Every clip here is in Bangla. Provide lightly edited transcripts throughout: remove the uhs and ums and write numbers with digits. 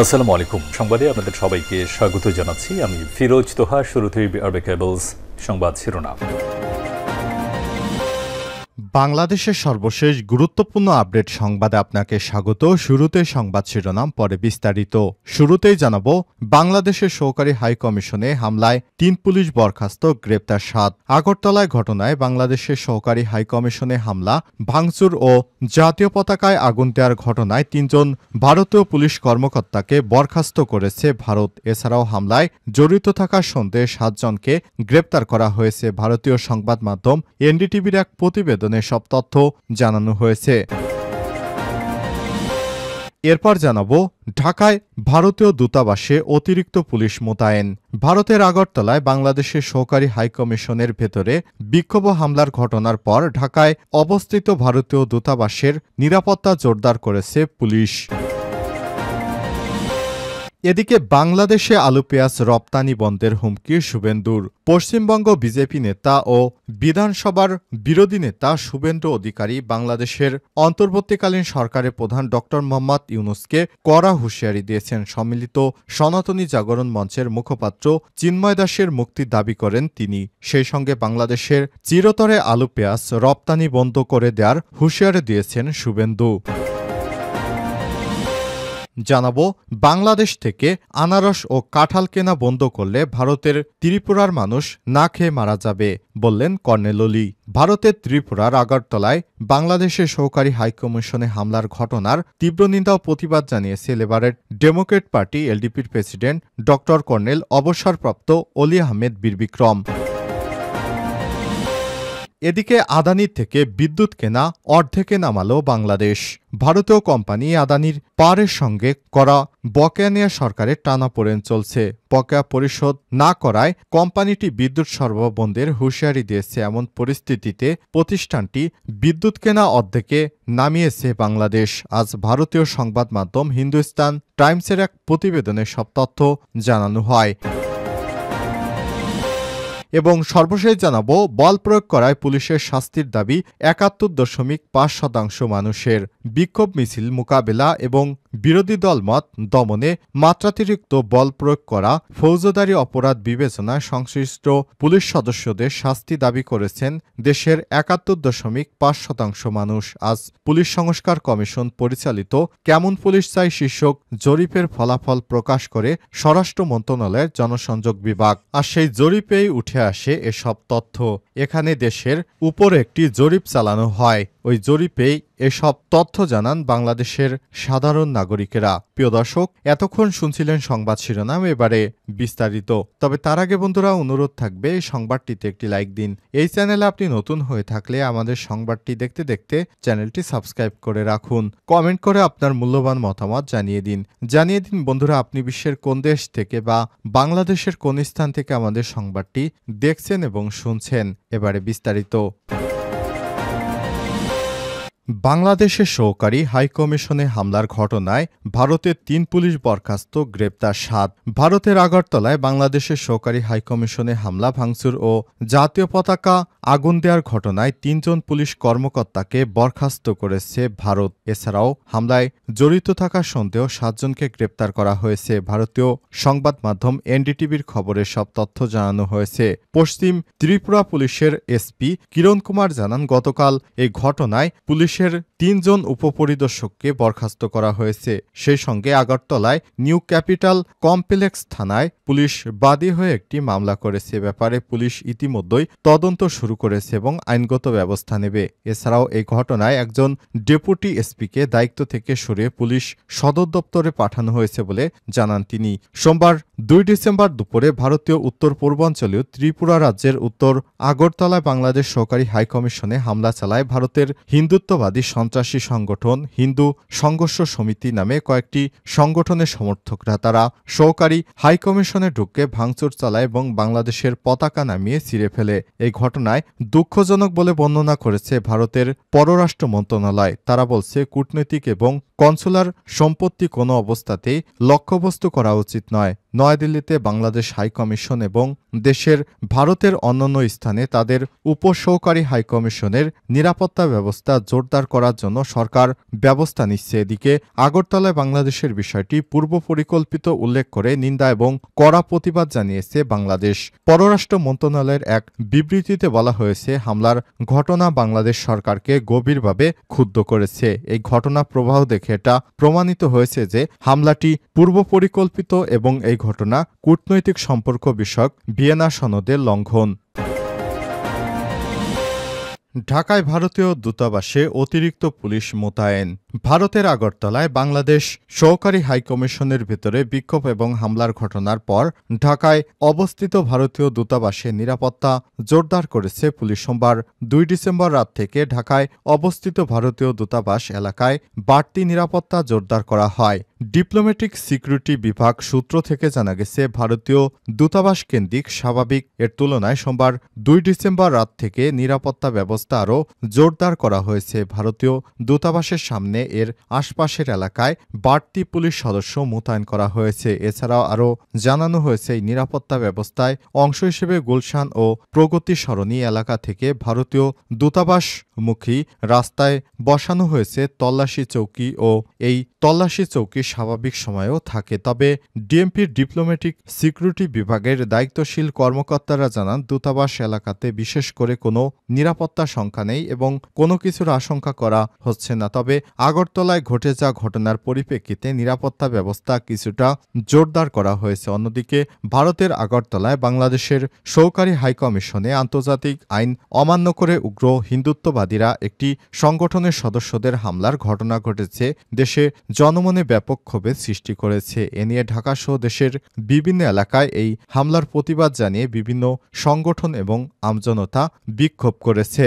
আসসালামু আলাইকুম। সংবাদে আপনাদের সবাইকে স্বাগত জানাচ্ছি। আমি ফিরোজ তোহা। শুরুতেই আরবে কেবলস সংবাদ শিরোনাম। বাংলাদেশের সর্বশেষ গুরুত্বপূর্ণ আপডেট সংবাদে আপনাকে স্বাগত। শুরুতে সংবাদ শিরোনাম, পরে বিস্তারিত। শুরুতেই জানাবো, বাংলাদেশের সহকারী হাই কমিশনে হামলায় ৩ পুলিশ বরখাস্ত, গ্রেপ্তার ৭। আগরতলায় ঘটনায় বাংলাদেশের সহকারী হাই কমিশনে হামলা, ভাঙচুর ও জাতীয় পতাকায় আগুন দেওয়ার ঘটনায় ৩ জন ভারতীয় পুলিশ কর্মকর্তাকে বরখাস্ত করেছে ভারত। এছাড়াও হামলায় জড়িত থাকার সন্দেহে ৭ জনকে গ্রেপ্তার করা হয়েছে। ভারতীয় সংবাদ মাধ্যম এনডিটিভির এক প্রতিবেদনে সব তথ্য জানানো হয়েছে। এরপর জানাবো, ঢাকায় ভারতীয় দূতাবাসে অতিরিক্ত পুলিশ মোতায়েন। ভারতের আগরতলায় বাংলাদেশের সহকারী হাইকমিশনের ভেতরে বিক্ষোভ হামলার ঘটনার পর ঢাকায় অবস্থিত ভারতীয় দূতাবাসের নিরাপত্তা জোরদার করেছে পুলিশ। এদিকে বাংলাদেশে আলু পেঁয়াজ রপ্তানি বন্ধের হুমকি শুভেন্দুর। পশ্চিমবঙ্গ বিজেপি নেতা ও বিধানসভার বিরোধী নেতা শুভেন্দু অধিকারী বাংলাদেশের অন্তর্বর্তীকালীন সরকারের প্রধান ড মোহাম্মদ ইউনূসকে কড়া হুঁশিয়ারি দিয়েছেন। সম্মিলিত সনাতনী জাগরণ মঞ্চের মুখপাত্র চিন্ময় দাসের মুক্তির দাবি করেন তিনি। সেই সঙ্গে বাংলাদেশের চিরতরে আলু পেঁয়াজ রপ্তানি বন্ধ করে দেওয়ার হুঁশিয়ারি দিয়েছেন শুভেন্দু। জানাবো, বাংলাদেশ থেকে আনারস ও কাঁঠাল কেনা বন্ধ করলে ভারতের ত্রিপুরার মানুষ না খেয়ে মারা যাবে, বললেন কর্নেল ওলি। ভারতের ত্রিপুরার আগরতলায় বাংলাদেশের সহকারী হাইকমিশনে হামলার ঘটনার তীব্র নিন্দা ও প্রতিবাদ জানিয়েছে লেবারের ডেমোক্রেট পার্টি এলডিপির প্রেসিডেন্ট ড কর্নেল অবসরপ্রাপ্ত অলি আহমেদ বীরবিক্রম। এদিকে আদানির থেকে বিদ্যুৎ কেনা অর্ধেকে নামালো বাংলাদেশ। ভারতীয় কোম্পানি আদানির পাওয়ারের সঙ্গে করা বকেয়া নিয়ে সরকারের টানাপোড়েন চলছে। বকেয়া পরিশোধ না করায় কোম্পানিটি বিদ্যুৎ সরবরাহ বন্ধের হুঁশিয়ারি দিয়েছে। এমন পরিস্থিতিতে প্রতিষ্ঠানটি বিদ্যুৎ কেনা অর্ধেকে নামিয়েছে বাংলাদেশ। আজ ভারতীয় সংবাদ মাধ্যম হিন্দুস্তান টাইমসের এক প্রতিবেদনে সব তথ্য জানানো হয়। এবং সর্বশেষ জানাবো, বল প্রয়োগ করায় পুলিশের শাস্তির দাবি ৭১.৫% মানুষের। বিক্ষোভ মিছিল মোকাবেলা এবং বিরোধী দল মত দমনে মাত্রাতিরিক্ত বল প্রয়োগ করা ফৌজদারি অপরাধ বিবেচনায় সংশ্লিষ্ট পুলিশ সদস্যদের শাস্তি দাবি করেছেন দেশের ৭১.৫% মানুষ। আজ পুলিশ সংস্কার কমিশন পরিচালিত কেমন পুলিশ চাই শীর্ষক জরিপের ফলাফল প্রকাশ করে স্বরাষ্ট্র মন্ত্রণালয়ের জনসংযোগ বিভাগ। আর সেই জরিপেই উঠে আসে এসব তথ্য। এখানে দেশের উপর একটি জরিপ চালানো হয়। ওই জরিপেই এসব তথ্য জানান বাংলাদেশের সাধারণ নাগরিকেরা। প্রিয় দর্শক, এতক্ষণ শুনছিলেন সংবাদ শিরোনাম, এবারে বিস্তারিত। তবে তার আগে বন্ধুরা, অনুরোধ থাকবে এই সংবাদটিতে একটি লাইক দিন। এই চ্যানেলে আপনি নতুন হয়ে থাকলে আমাদের সংবাদটি দেখতে দেখতে চ্যানেলটি সাবস্ক্রাইব করে রাখুন। কমেন্ট করে আপনার মূল্যবান মতামত জানিয়ে দিন বন্ধুরা, আপনি বিশ্বের কোন দেশ থেকে বা বাংলাদেশের কোন স্থান থেকে আমাদের সংবাদটি দেখছেন এবং শুনছেন। এবারে বিস্তারিত। বাংলাদেশের সহকারী হাইকমিশনে হামলার ঘটনায় ভারতের ৩ পুলিশ বরখাস্ত, গ্রেপ্তার ৭। ভারতের আগরতলায় বাংলাদেশের সহকারী হাইকমিশনে হামলা, ভাঙচুর ও জাতীয় পতাকা আগুন দেওয়ার ঘটনায় ৩ জন পুলিশ কর্মকর্তাকে বরখাস্ত করেছে ভারত। এছাড়াও হামলায় জড়িত থাকার সন্দেহ ৭ জনকে গ্রেপ্তার করা হয়েছে। ভারতীয় সংবাদ মাধ্যম এনডিটিভির খবরে সব তথ্য জানানো হয়েছে। পশ্চিম ত্রিপুরা পুলিশের এসপি কিরণ কুমার জানান, গতকাল এই ঘটনায় পুলিশের ৩ জন উপপরিদর্শককে বরখাস্ত করা হয়েছে। সেই সঙ্গে আগরতলায় নিউ ক্যাপিটাল কমপ্লেক্স থানায় পুলিশ বাদী হয়ে একটি মামলা করেছে। ব্যাপারে পুলিশ ইতিমধ্যেই তদন্ত শুরু করেছে এবং আইনগত ব্যবস্থা নেবে। এছাড়াও এই ঘটনায় একজন ডেপুটি এসপিকে দায়িত্ব থেকে সরিয়ে পুলিশ সদর দপ্তরে পাঠানো হয়েছে বলে জানান তিনি। সোমবার ২ ডিসেম্বর দুপুরে ভারতীয় উত্তর পূর্বাঞ্চলীয় ত্রিপুরা রাজ্যের উত্তর আগরতলায় বাংলাদেশ সহকারী হাইকমিশনে হামলা চালায় ভারতের হিন্দুত্ববাদী সন্ত্রাসী সংগঠন হিন্দু সংঘর্ষ সমিতি নামে কয়েকটি সংগঠনের সমর্থকরা। তারা সহকারী হাইকমিশনে ঢুকে ভাঙচুর চালায় এবং বাংলাদেশের পতাকা নামিয়ে ছিঁড়ে ফেলে। এই ঘটনায় দুঃখজনক বলে বর্ণনা করেছে ভারতের পররাষ্ট্র মন্ত্রণালয়। তারা বলছে, কূটনৈতিক এবং কনসুলার সম্পত্তি কোনো অবস্থাতেই লক্ষ্যবস্তু করা উচিত নয়। নয়াদিল্লিতে বাংলাদেশ হাইকমিশন এবং দেশের ভারতের অন্যান্য স্থানে তাদের উপসহকারী হাইকমিশনের নিরাপত্তা ব্যবস্থা জোরদার করার জন্য সরকার ব্যবস্থা নিচ্ছে। এদিকে আগরতলায় বাংলাদেশের বিষয়টি পূর্ব পরিকল্পিত উল্লেখ করে নিন্দা এবং কড়া প্রতিবাদ জানিয়েছে বাংলাদেশ। পররাষ্ট্র মন্ত্রণালয়ের এক বিবৃতিতে বলা হয়েছে, হামলার ঘটনা বাংলাদেশ সরকারকে গভীরভাবে ক্ষুব্ধ করেছে। এই ঘটনা প্রবাহ দেখে এটা প্রমাণিত হয়েছে যে হামলাটি পূর্ব পরিকল্পিত এবং এই ঘটনা কূটনৈতিক সম্পর্ক বিষয়ক ভিয়েনা সনদের লঙ্ঘন। ঢাকায় ভারতীয় দূতাবাসে অতিরিক্ত পুলিশ মোতায়েন। ভারতের আগরতলায় বাংলাদেশ সহকারী হাইকমিশনের ভেতরে বিক্ষোভ এবং হামলার ঘটনার পর ঢাকায় অবস্থিত ভারতীয় দূতাবাসে নিরাপত্তা জোরদার করেছে পুলিশ। সোমবার 2 ডিসেম্বর রাত থেকে ঢাকায় অবস্থিত ভারতীয় দূতাবাস এলাকায় বাড়তি নিরাপত্তা জোরদার করা হয়। ডিপ্লোম্যাটিক সিকিউরিটি বিভাগ সূত্র থেকে জানা গেছে, ভারতীয় দূতাবাস কেন্দ্রিক স্বাভাবিক এর তুলনায় সোমবার 2 ডিসেম্বর রাত থেকে নিরাপত্তা ব্যবস্থা আরও জোরদার করা হয়েছে। ভারতীয় দূতাবাসের সামনে এর আশপাশের এলাকায় বাড়তি পুলিশ সদস্য মোতায়েন করা হয়েছে। এছাড়াও আরও জানানো হয়েছে, এই নিরাপত্তা ব্যবস্থায় অংশ হিসেবে গুলশান ও প্রগতি সরণি এলাকা থেকে ভারতীয় দূতাবাসমুখী রাস্তায় বসানো হয়েছে তল্লাশি চৌকি ও এই তল্লাশি চৌকি স্বাভাবিক সময়েও থাকে। তবে ডিএমপির ডিপ্লোম্যাটিক সিকিউরিটি বিভাগের দায়িত্বশীল কর্মকর্তারা জানান, দূতাবাস এলাকাতে বিশেষ করে কোনো নিরাপত্তা শঙ্কা নেই এবং কোনো কিছুর আশঙ্কা করা হচ্ছে না। তবে আগরতলায় ঘটে যাওয়া ঘটনার পরিপ্রেক্ষিতে নিরাপত্তা ব্যবস্থা কিছুটা জোরদার করা হয়েছে। অন্যদিকে ভারতের আগরতলায় বাংলাদেশের সহকারী হাইকমিশনে আন্তর্জাতিক আইন অমান্য করে উগ্র হিন্দুত্ববাদীরা একটি সংগঠনের সদস্যদের হামলার ঘটনা ঘটেছে, দেশে জনমনে ব্যাপক ক্ষোভের সৃষ্টি করেছে। এ নিয়ে ঢাকাসহ দেশের বিভিন্ন এলাকায় এই হামলার প্রতিবাদ জানিয়ে বিভিন্ন সংগঠন এবং আমজনতা বিক্ষোভ করেছে।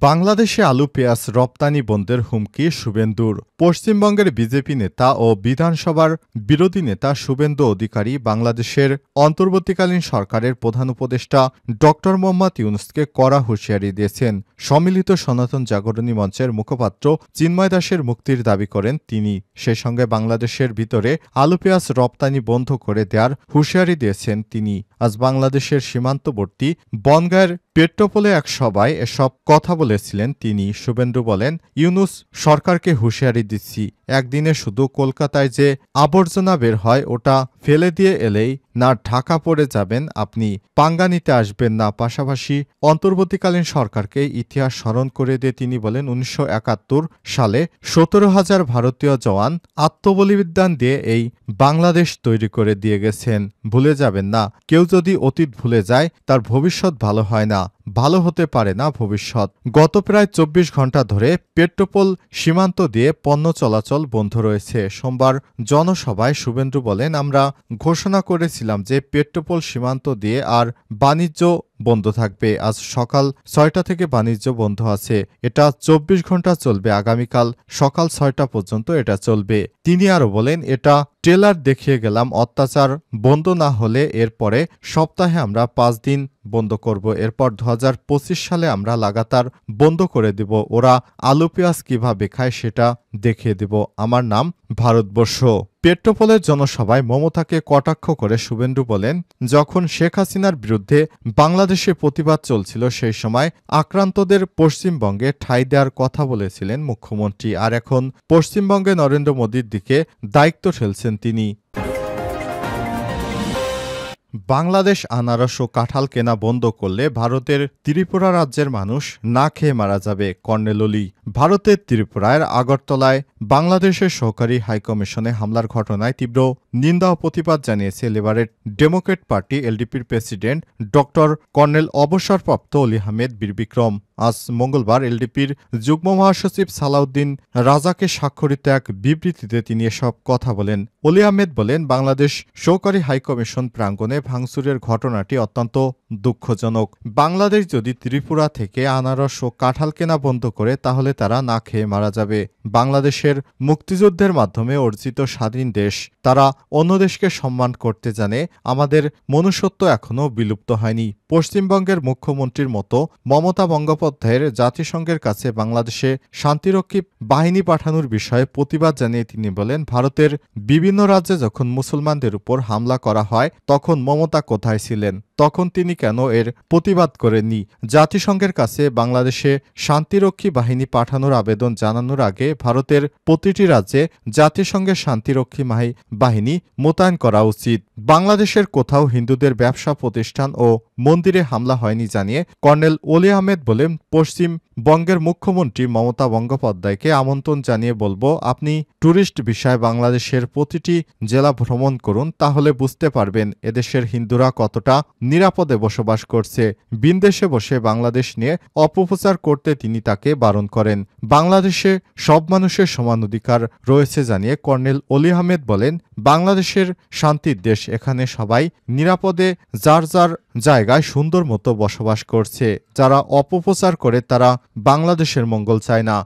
বাংলাদেশে আলু পেঁয়াজ রপ্তানি বন্ধের হুমকি শুভেন্দুর। পশ্চিমবঙ্গের বিজেপি নেতা ও বিধানসভার বিরোধী নেতা শুভেন্দু অধিকারী বাংলাদেশের অন্তর্বর্তীকালীন সরকারের প্রধান উপদেষ্টা ড মোহাম্মদ ইউনূসকে কড়া হুঁশিয়ারি দিয়েছেন। সম্মিলিত সনাতন জাগরণী মঞ্চের মুখপাত্র চিন্ময় দাসের মুক্তির দাবি করেন তিনি। সেই সঙ্গে বাংলাদেশের ভিতরে আলু পেঁয়াজ রপ্তানি বন্ধ করে দেওয়ার হুঁশিয়ারি দিয়েছেন তিনি। আজ বাংলাদেশের সীমান্তবর্তী বনগাঁয়ের পেট্রোপোলে এক সভায় এসব কথা বলেছিলেন তিনি। শুভেন্দু বলেন, ইউনূস সরকারকে হুঁশিয়ারি দিচ্ছি, একদিনে শুধু কলকাতায় যে আবর্জনা বের হয় ওটা ফেলে দিয়ে এলেই না ঢাকা পড়ে যাবেন আপনি, পাঙ্গা নিতে আসবেন না। পাশাপাশি অন্তর্বর্তীকালীন সরকারকে ইতিহাস স্মরণ করে দিয়ে তিনি বলেন, 1971 সালে 17,000 ভারতীয় জওয়ান আত্মবলিদান দিয়ে এই বাংলাদেশ তৈরি করে দিয়ে গেছেন, ভুলে যাবেন না। কেউ যদি অতীত ভুলে যায় তার ভবিষ্যৎ ভালো হয় না, ভালো হতে পারে না ভবিষ্যৎ। গত প্রায় 24 ঘন্টা ধরে পেট্রোপোল সীমান্ত দিয়ে পণ্য চলাচল বন্ধ রয়েছে। সোমবার জনসভায় শুভেন্দু বলেন, আমরা ঘোষণা করেছিলাম যে পেট্রোপোল সীমান্ত দিয়ে আর বাণিজ্য বন্ধ থাকবে। আজ সকাল 6টা থেকে বাণিজ্য বন্ধ আছে, এটা 24 ঘন্টা চলবে, আগামীকাল সকাল 6টা পর্যন্ত এটা চলবে। তিনি আরও বলেন, এটা ট্রেলার দেখিয়ে গেলাম, অত্যাচার বন্ধ না হলে এরপরে সপ্তাহে আমরা 5 দিন বন্ধ করব, এরপর 2025 সালে আমরা লাগাতার বন্ধ করে দেব। ওরা আলু পেঁয়াজ কিভাবে খায় সেটা দেখিয়ে দেব। আমার নাম ভারতবর্ষ। পেট্রোপোলের জনসভায় মমতাকে কটাক্ষ করে শুভেন্দু বলেন, যখন শেখ হাসিনার বিরুদ্ধে বাংলাদেশে প্রতিবাদ চলছিল সেই সময় আক্রান্তদের পশ্চিমবঙ্গে ঠাঁই দেওয়ার কথা বলেছিলেন মুখ্যমন্ত্রী, আর এখন পশ্চিমবঙ্গে নরেন্দ্র মোদীর দিকে দায়িত্ব ঠেলছেন তিনি। বাংলাদেশ আনারস ও কাঁঠাল কেনা বন্ধ করলে ভারতের ত্রিপুরা রাজ্যের মানুষ না খেয়ে মারা যাবে, কর্নেল ওলি। ভারতের ত্রিপুরার আগরতলায় বাংলাদেশের সহকারী হাইকমিশনে হামলার ঘটনায় তীব্র নিন্দা ও প্রতিবাদ জানিয়েছে লেবারেট ডেমোক্রেট পার্টি এলডিপির প্রেসিডেন্ট ড কর্নেল অবসরপ্রাপ্ত অলি আহমেদ বীর বিক্রম। আজ মঙ্গলবার এলডিপির যুগ্ম মহাসচিব সালাউদ্দিন রাজাকে স্বাক্ষরিত এক বিবৃতিতে তিনি এসব কথা বলেন। অলি আহমেদ বলেন, বাংলাদেশ সহকারী হাইকমিশন প্রাঙ্গণে ভাঙচুরের ঘটনাটি অত্যন্ত দুঃখজনক। বাংলাদেশ যদি ত্রিপুরা থেকে আনারস ও কাঁঠাল কেনা বন্ধ করে তাহলে তারা না খেয়ে মারা যাবে। বাংলাদেশের মুক্তিযুদ্ধের মাধ্যমে অর্জিত স্বাধীন দেশ, তারা অন্য দেশকে সম্মান করতে জানে। আমাদের মনুষ্যত্ব এখনও বিলুপ্ত হয়নি। পশ্চিমবঙ্গের মুখ্যমন্ত্রীর মতো মমতা বন্দ্যোপাধ্যায়ের জাতিসংঘের কাছে বাংলাদেশে শান্তিরক্ষী বাহিনী পাঠানোর বিষয়ে প্রতিবাদ জানিয়ে তিনি বলেন, ভারতের বিভিন্ন রাজ্যে যখন মুসলমানদের উপর হামলা করা হয় তখন মমতা কোথায় ছিলেন? তখন তিনি কেন এর প্রতিবাদ করেননি? জাতিসংঘের কাছে বাংলাদেশে শান্তিরক্ষী বাহিনী পাঠানোর আবেদন জানানোর আগে ভারতের প্রতিটি রাজ্যে জাতিসংঘের শান্তিরক্ষী বাহিনী মোতায়েন করা উচিত। বাংলাদেশের কোথাও হিন্দুদের ব্যবসা প্রতিষ্ঠান ও মন্দিরে হামলা হয়নি জানিয়ে কর্নেল ওলি আহমেদ বলেন, পশ্চিমবঙ্গের মুখ্যমন্ত্রী মমতা বন্দ্যোপাধ্যায়কে আমন্ত্রণ জানিয়ে বলবো, আপনি ট্যুরিস্ট ভিসায় বাংলাদেশের প্রতিটি জেলা ভ্রমণ করুন, তাহলে বুঝতে পারবেন এদেশের হিন্দুরা কতটা নিরাপদে বসবাস করছে। বিদেশে বসে বাংলাদেশ নিয়ে অপপ্রচার করতে তিনি তাকে বারণ করেন। বাংলাদেশে সব মানুষের সমান অধিকার রয়েছে জানিয়ে কর্নেল ওলি আহমেদ বলেন, বাংলাদেশের শান্তির দেশ, এখানে সবাই নিরাপদে যার যার জায়গায় সুন্দর মতো বসবাস করছে। যারা অপপ্রচার করে তারা বাংলাদেশের মঙ্গল চায় না।